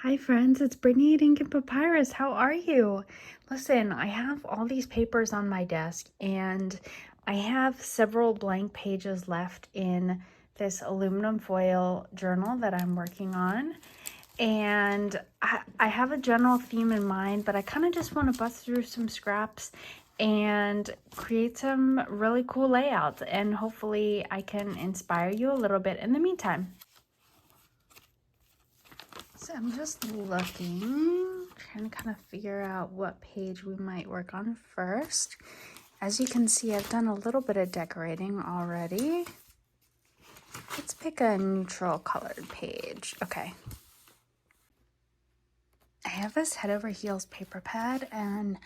Hi friends, it's Brittany at Ink and Papyrus. How are you? Listen, I have all these papers on my desk and I have several blank pages left in this aluminum foil journal that I'm working on. And I have a general theme in mind, but I kind of just want to bust through some scraps and create some really cool layouts, and hopefully I can inspire you a little bit in the meantime. So I'm just looking, trying to kind of figure out what page we might work on first. As you can see, I've done a little bit of decorating already. Let's pick a neutral colored page. Okay. I have this head over heels paper pad, and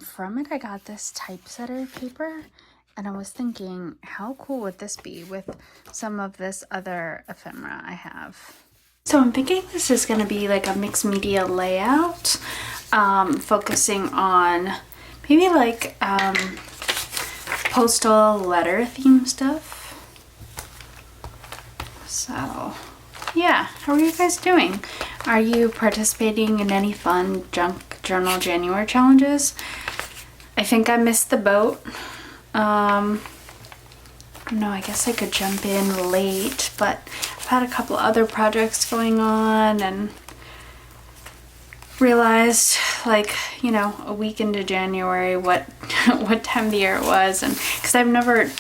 from it I got this typesetter paper, and I was thinking, how cool would this be with some of this other ephemera I have? So I'm thinking this is going to be like a mixed media layout, focusing on maybe like postal letter theme stuff. So yeah, how are you guys doing? Are you participating in any fun junk journal January challenges? I think I missed the boat. No, I guess I could jump in late, but I've had a couple other projects going on and realized, like, you know, a week into January what time of the year it was, and because I've never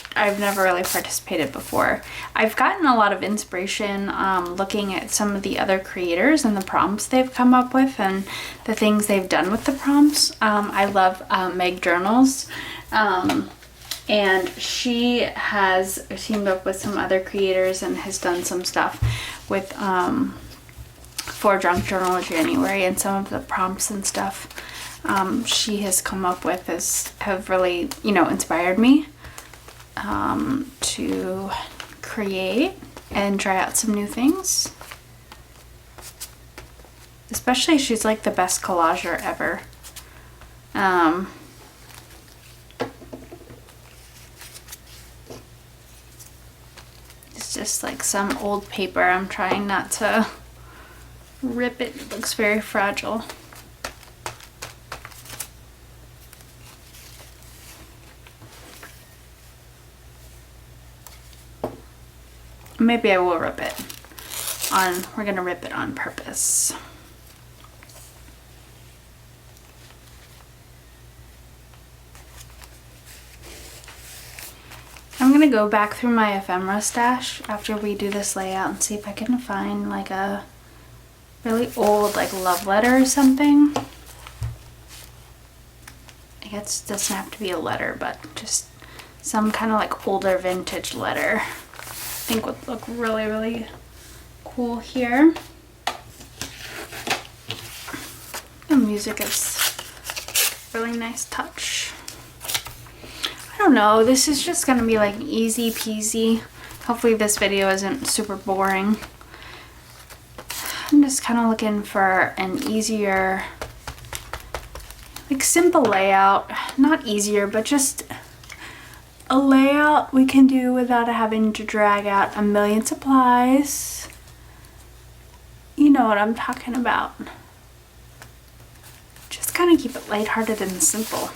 really participated before. I've gotten a lot of inspiration looking at some of the other creators and the prompts they've come up with and the things they've done with the prompts. I love Meg Journals. And she has teamed up with some other creators and has done some stuff with for Junk Journal January, and some of the prompts and stuff she has come up with have really, you know, inspired me to create and try out some new things. Especially, she's like the best collager ever. Just like some old paper. I'm trying not to rip it. It looks very fragile. Maybe I will rip it on, we're gonna rip it on purpose. I'm gonna go back through my ephemera stash after we do this layout and see if I can find like a really old like love letter or something. I guess it doesn't have to be a letter, but just some kind of like older vintage letter I think would look really, really cool here. The music is a really nice touch. I don't know, this is just gonna be like easy peasy. Hopefully this video isn't super boring. I'm just kind of looking for an easier, like simple layout. Not easier, but just a layout we can do without having to drag out a million supplies. You know what I'm talking about. Just kind of keep it lighthearted and simple.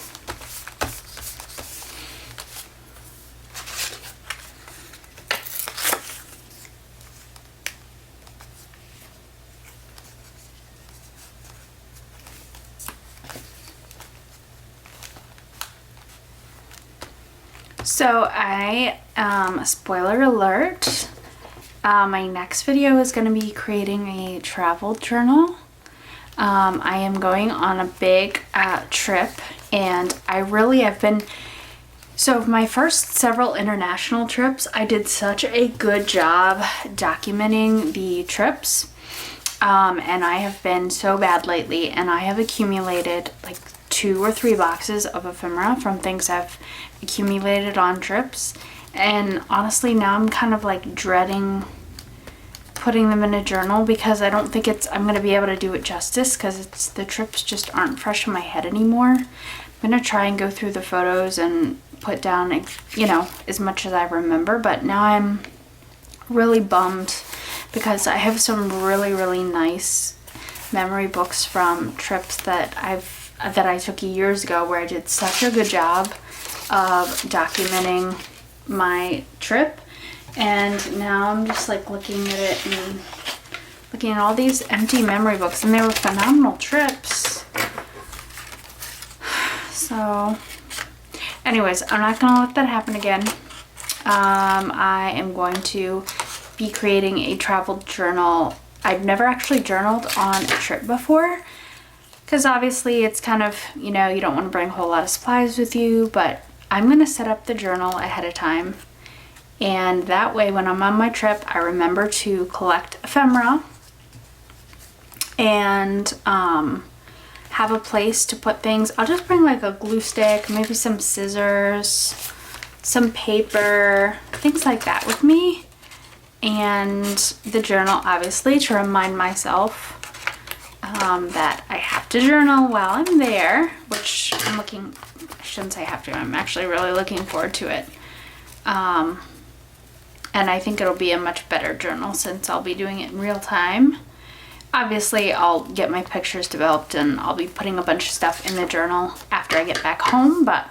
So spoiler alert, my next video is going to be creating a travel journal. I am going on a big trip, and I really have been, so my first several international trips, I did such a good job documenting the trips, and I have been so bad lately, and I have accumulated like 2 or 3 boxes of ephemera from things I've accumulated on trips, and honestly now I'm kind of like dreading putting them in a journal because I don't think I'm going to be able to do it justice, because the trips just aren't fresh in my head anymore. I'm going to try and go through the photos and put down, you know, as much as I remember, but now I'm really bummed because I have some really, really nice memory books from trips that I took years ago, where I did such a good job of documenting my trip. And now I'm just like looking at it and looking at all these empty memory books, and they were phenomenal trips. So anyways, I'm not gonna let that happen again. I am going to be creating a travel journal. I've never actually journaled on a trip before, because obviously it's kind of, you know, you don't want to bring a whole lot of supplies with you, but I'm going to set up the journal ahead of time. And that way, when I'm on my trip, I remember to collect ephemera and have a place to put things. I'll just bring like a glue stick, maybe some scissors, some paper, things like that with me. And the journal, obviously, to remind myself that I have to journal while I'm there, which I shouldn't say have to, I'm actually really looking forward to it. And I think it'll be a much better journal since I'll be doing it in real time. Obviously, I'll get my pictures developed and I'll be putting a bunch of stuff in the journal after I get back home, but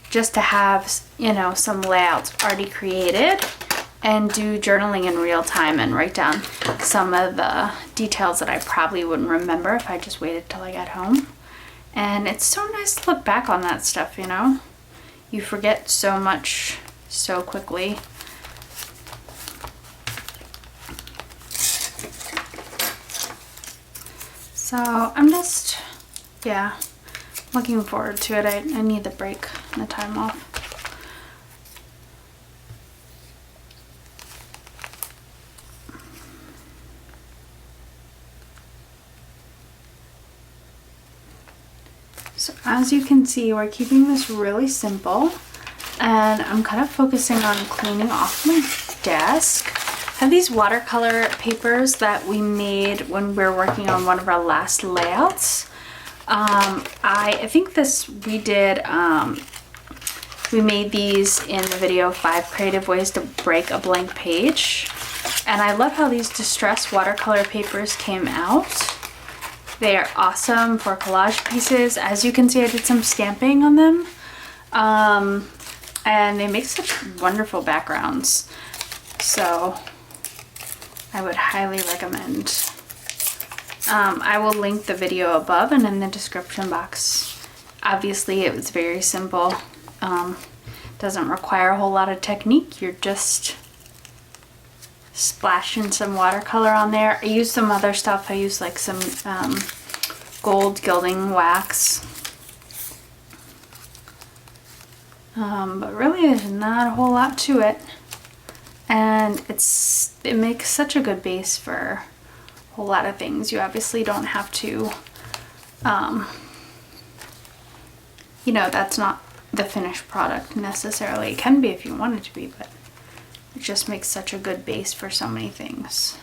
just to have, you know, some layouts already created and do journaling in real time and write down some of the details that I probably wouldn't remember if I just waited till I got home. And it's so nice to look back on that stuff, you know? You forget so much so quickly. So I'm just, yeah, looking forward to it. I need the break and the time off. So as you can see, we're keeping this really simple, and I'm kind of focusing on cleaning off my desk. I have these watercolor papers that we made when we were working on one of our last layouts. I think we made these in the video 5 creative ways to break a blank page. And I love how these distress watercolor papers came out. They are awesome for collage pieces. As you can see, I did some stamping on them. And they make such wonderful backgrounds. So I would highly recommend. I will link the video above and in the description box. Obviously, it was very simple. Doesn't require a whole lot of technique. You're just splashing some watercolor on there. I used some other stuff. I used like some gold gilding wax. But really there's not a whole lot to it. And it makes such a good base for a whole lot of things. You obviously don't have to, you know, that's not the finished product necessarily. It can be if you want it to be, but it just makes such a good base for so many things.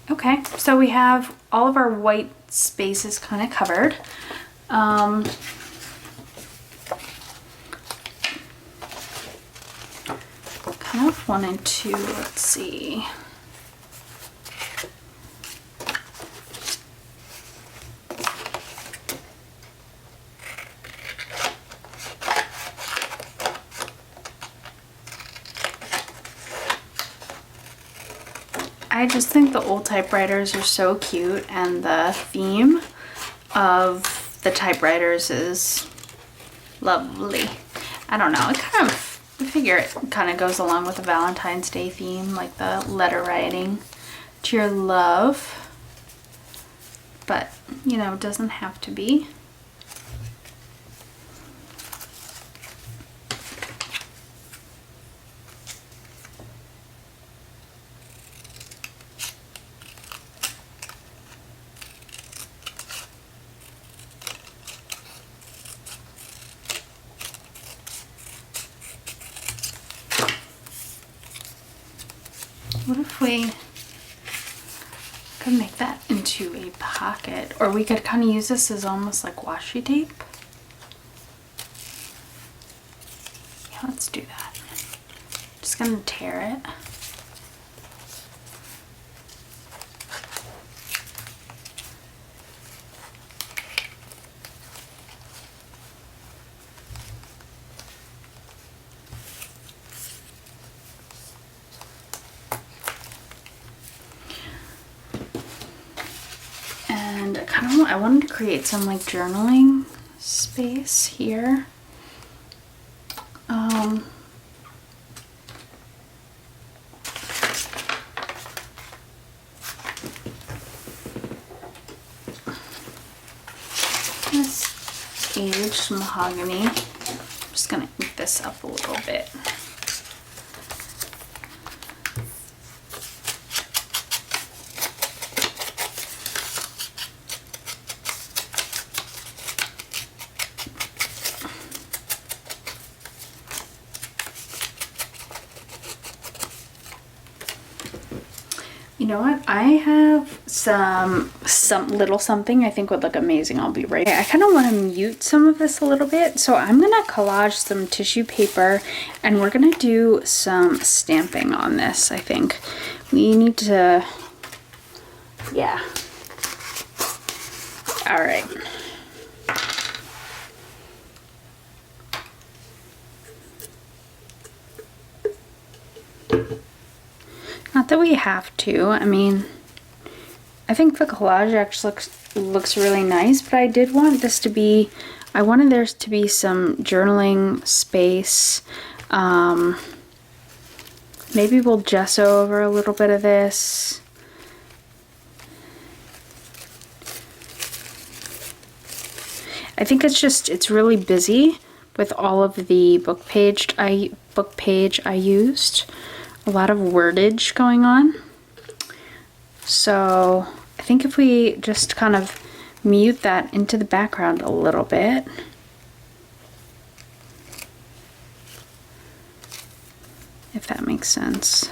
Okay, so we have all of our white spaces kind of covered. Kind of wanted to, let's see. I just think the old typewriters are so cute, and the theme of the typewriters is lovely. I don't know, I figure it kind of goes along with the Valentine's Day theme, like the letter writing to your love, but you know, it doesn't have to be. What if we could make that into a pocket? Or we could kind of use this as almost like washi tape. Yeah, let's do that. Just gonna tear it. I wanted to create some like journaling space here. This aged mahogany. I'm just gonna ink this up a little bit. You know what? I have some little something I think would look amazing. I'll be right. I kind of want to mute some of this a little bit, so I'm gonna collage some tissue paper, and we're gonna do some stamping on this. I think we need to. Yeah. All right. Not that we have to. I mean, I think the collage actually looks really nice, but I did want this to be, I wanted there to be some journaling space. Maybe we'll gesso over a little bit of this. I think it's really busy with all of the book page I used. A lot of wordage going on. So I think if we just kind of mute that into the background a little bit. If that makes sense.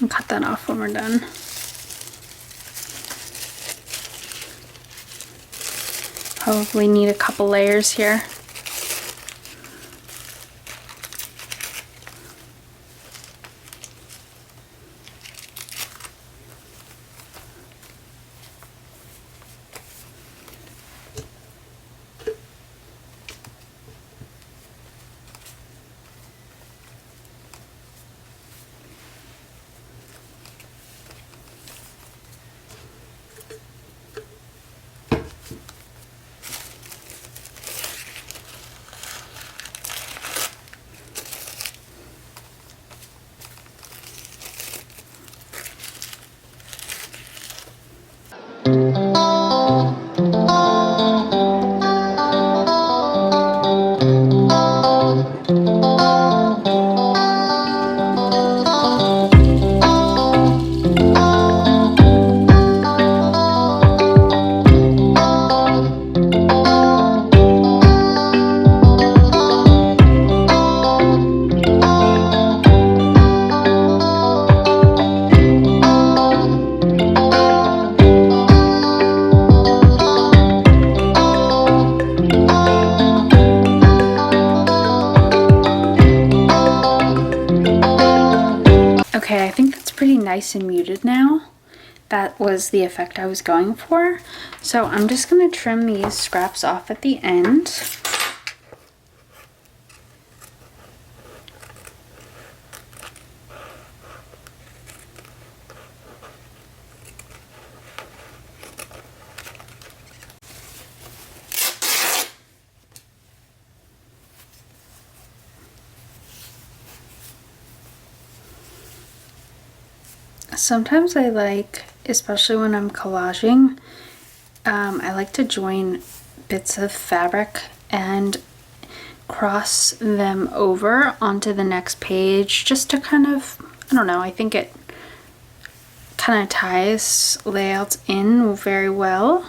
And cut that off when we're done. Probably need a couple layers here. Okay, I think that's pretty nice and muted now. That was the effect I was going for. So I'm just going to trim these scraps off at the end. Sometimes I like, especially when I'm collaging, I like to join bits of fabric and cross them over onto the next page just to kind of, I don't know, I think it kind of ties layouts in very well.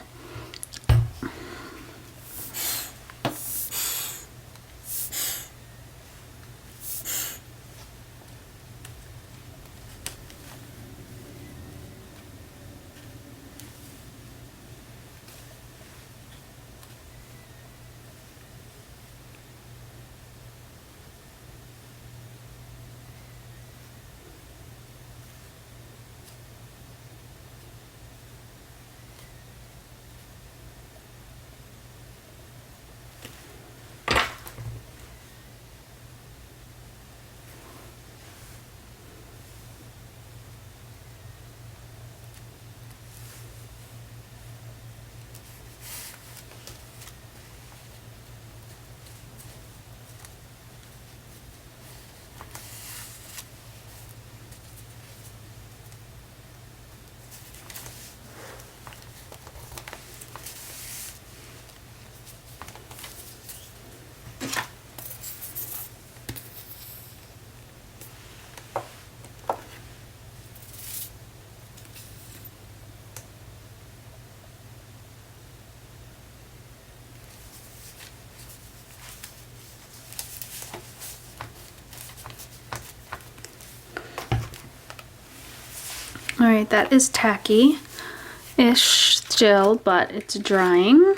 Alright, that is tacky-ish still, but it's drying.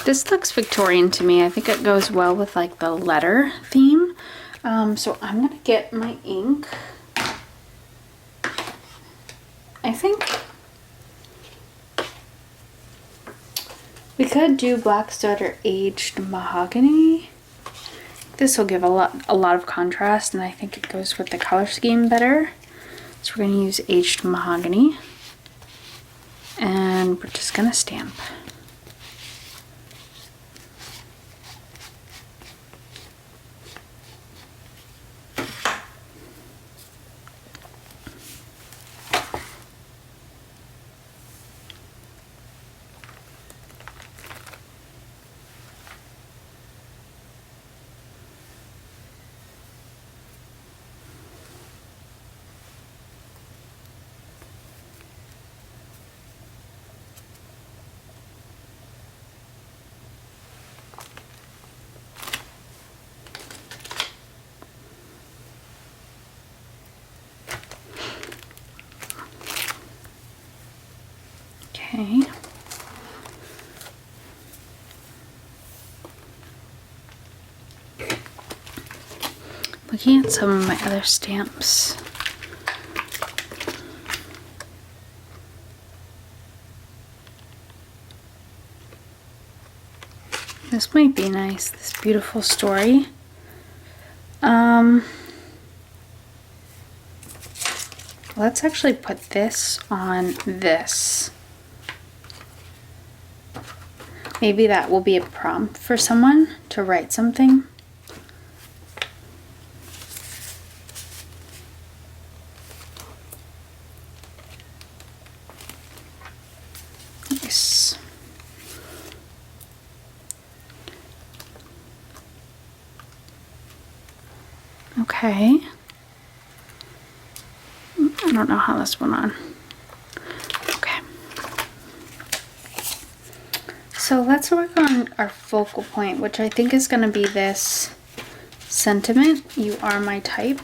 This looks Victorian to me. I think it goes well with like the letter theme. So I'm gonna get my ink. I think we could do black stud or aged mahogany. This will give a lot of contrast, and I think it goes with the color scheme better. So we're going to use aged mahogany, and we're just going to stamp. Okay. Looking at some of my other stamps. This might be nice, this beautiful story. Let's actually put this on this. Maybe that will be a prompt for someone to write something. Nice. Okay. I don't know how this went on. Okay. So let's work on our focal point, which I think is going to be this sentiment, "You are my type."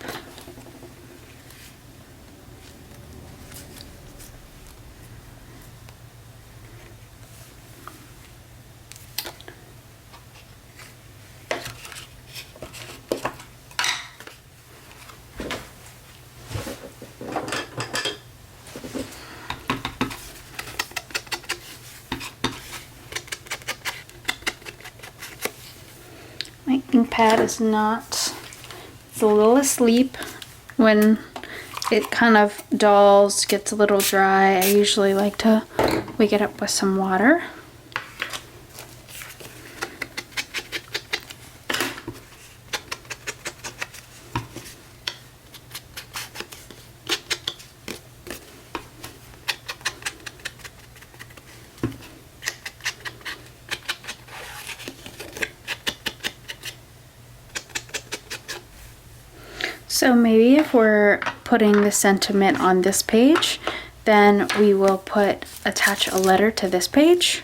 My ink pad is not, it's a little asleep. When it kind of dulls, gets a little dry, I usually like to wake it up with some water. So maybe if we're putting the sentiment on this page, then we will attach a letter to this page.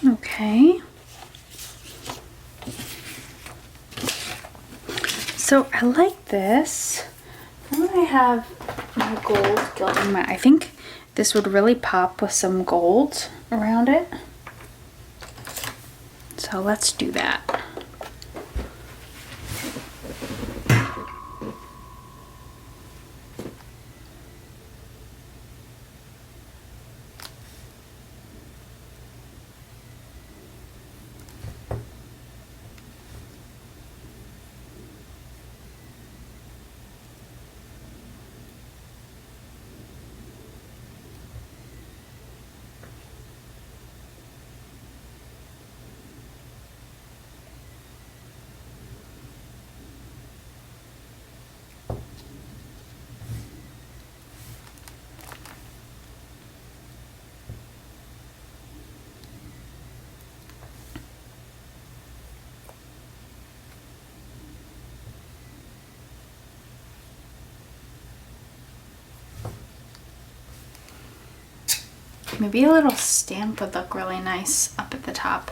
Okay. So I like this. Now that I have my gold gilding mat, I think this would really pop with some gold around it. So let's do that. Maybe a little stamp would look really nice up at the top.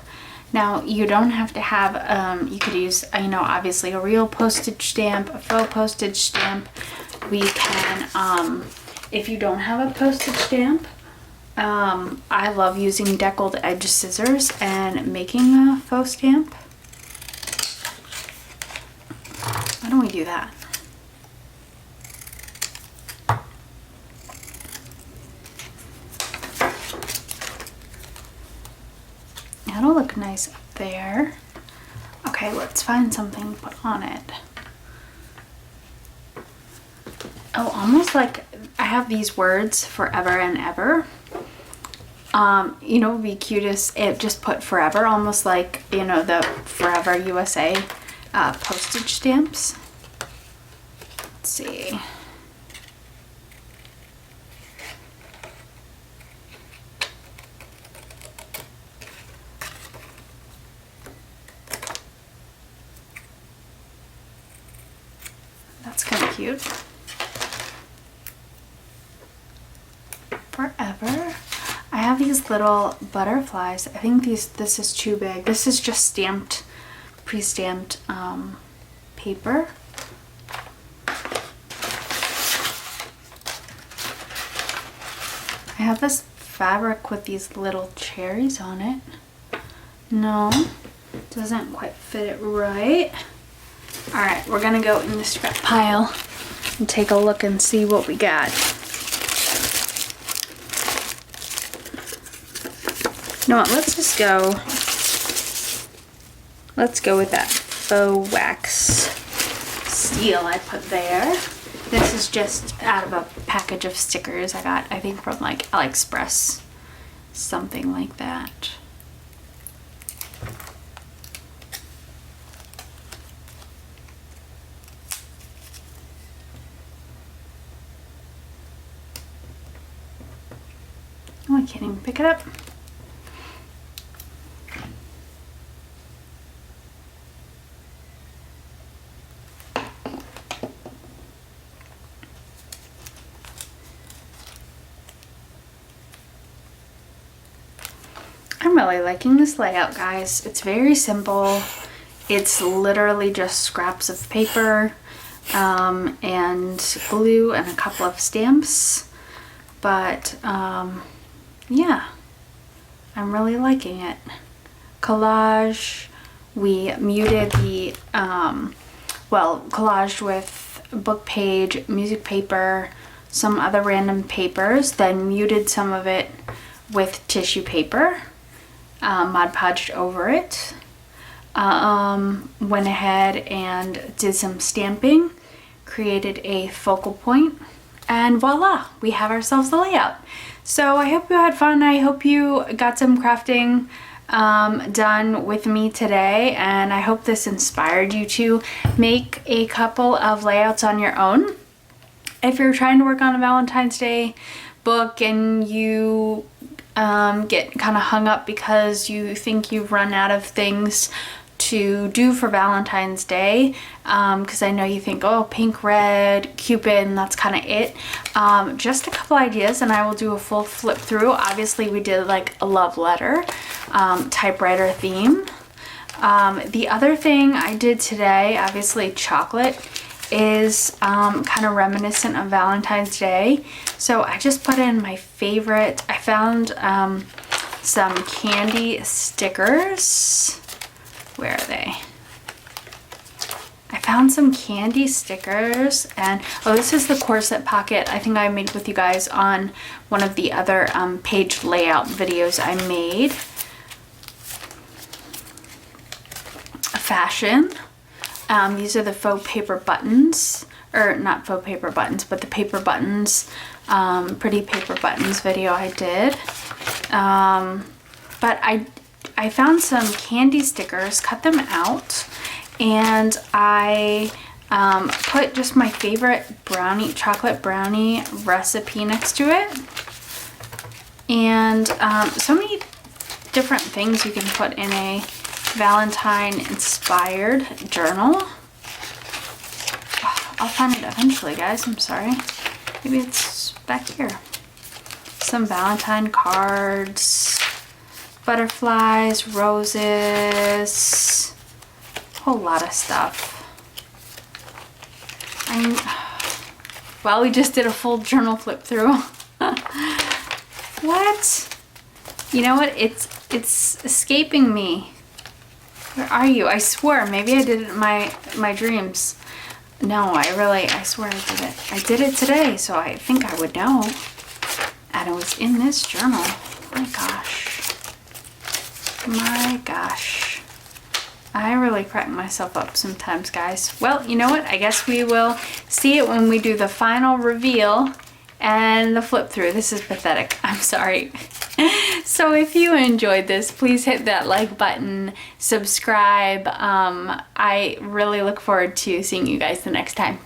Now, you don't have to have, you could use, you know, obviously a real postage stamp, a faux postage stamp. We can, if you don't have a postage stamp, I love using deckled edge scissors and making a faux stamp. Why don't we do that? That'll look nice up there. Okay, let's find something to put on it. Oh, almost like I have these words forever and ever. You know, it would be cutest if just put forever, almost like, you know, the Forever USA postage stamps. Let's see. That's kind of cute. Forever. I have these little butterflies. I think this is too big. This is just stamped, pre-stamped paper. I have this fabric with these little cherries on it. No, doesn't quite fit it right. All right, we're gonna go in the scrap pile and take a look and see what we got. You know what, let's just go, let's go with that faux wax steel I put there. This is just out of a package of stickers I got, I think from like AliExpress, something like that. Oh, I can't even pick it up. I'm really liking this layout, guys. It's very simple. It's literally just scraps of paper and glue and a couple of stamps. But yeah, I'm really liking it. Collage, we muted the, well, collaged with book page, music paper, some other random papers, then muted some of it with tissue paper, Mod Podged over it, went ahead and did some stamping, created a focal point, and voila, we have ourselves a layout. So I hope you had fun. I hope you got some crafting done with me today, and I hope this inspired you to make a couple of layouts on your own. If you're trying to work on a Valentine's Day book and you get kind of hung up because you think you've run out of things to do for Valentine's Day, because I know you think, oh, pink, red, Cupid, and that's kind of it. Just a couple ideas and I will do a full flip through. Obviously we did like a love letter, typewriter theme. The other thing I did today, obviously chocolate, is kind of reminiscent of Valentine's Day. So I just put in my favorite, I found some candy stickers. Where are they? I found some candy stickers, and oh, this is the corset pocket I think I made with you guys on one of the other page layout videos I made. Fashion. These are the faux paper buttons, or not faux paper buttons, but the paper buttons, pretty paper buttons video I did. But I found some candy stickers, cut them out, and I put just my favorite brownie, chocolate brownie recipe next to it. And so many different things you can put in a Valentine inspired journal. I'll find it eventually, guys. I'm sorry. Maybe it's back here. some Valentine cards, butterflies, roses, a whole lot of stuff. Well, we just did a full journal flip through. What? You know what? It's escaping me. Where are you? I swear, maybe I did it in my dreams. No, I swear I did it. I did it today, so I think I would know. And it was in this journal. My gosh. My gosh. I really crack myself up sometimes, guys. Well, you know what? I guess we will see it when we do the final reveal and the flip through. This is pathetic. I'm sorry. So if you enjoyed this, please hit that like button, subscribe. I really look forward to seeing you guys the next time.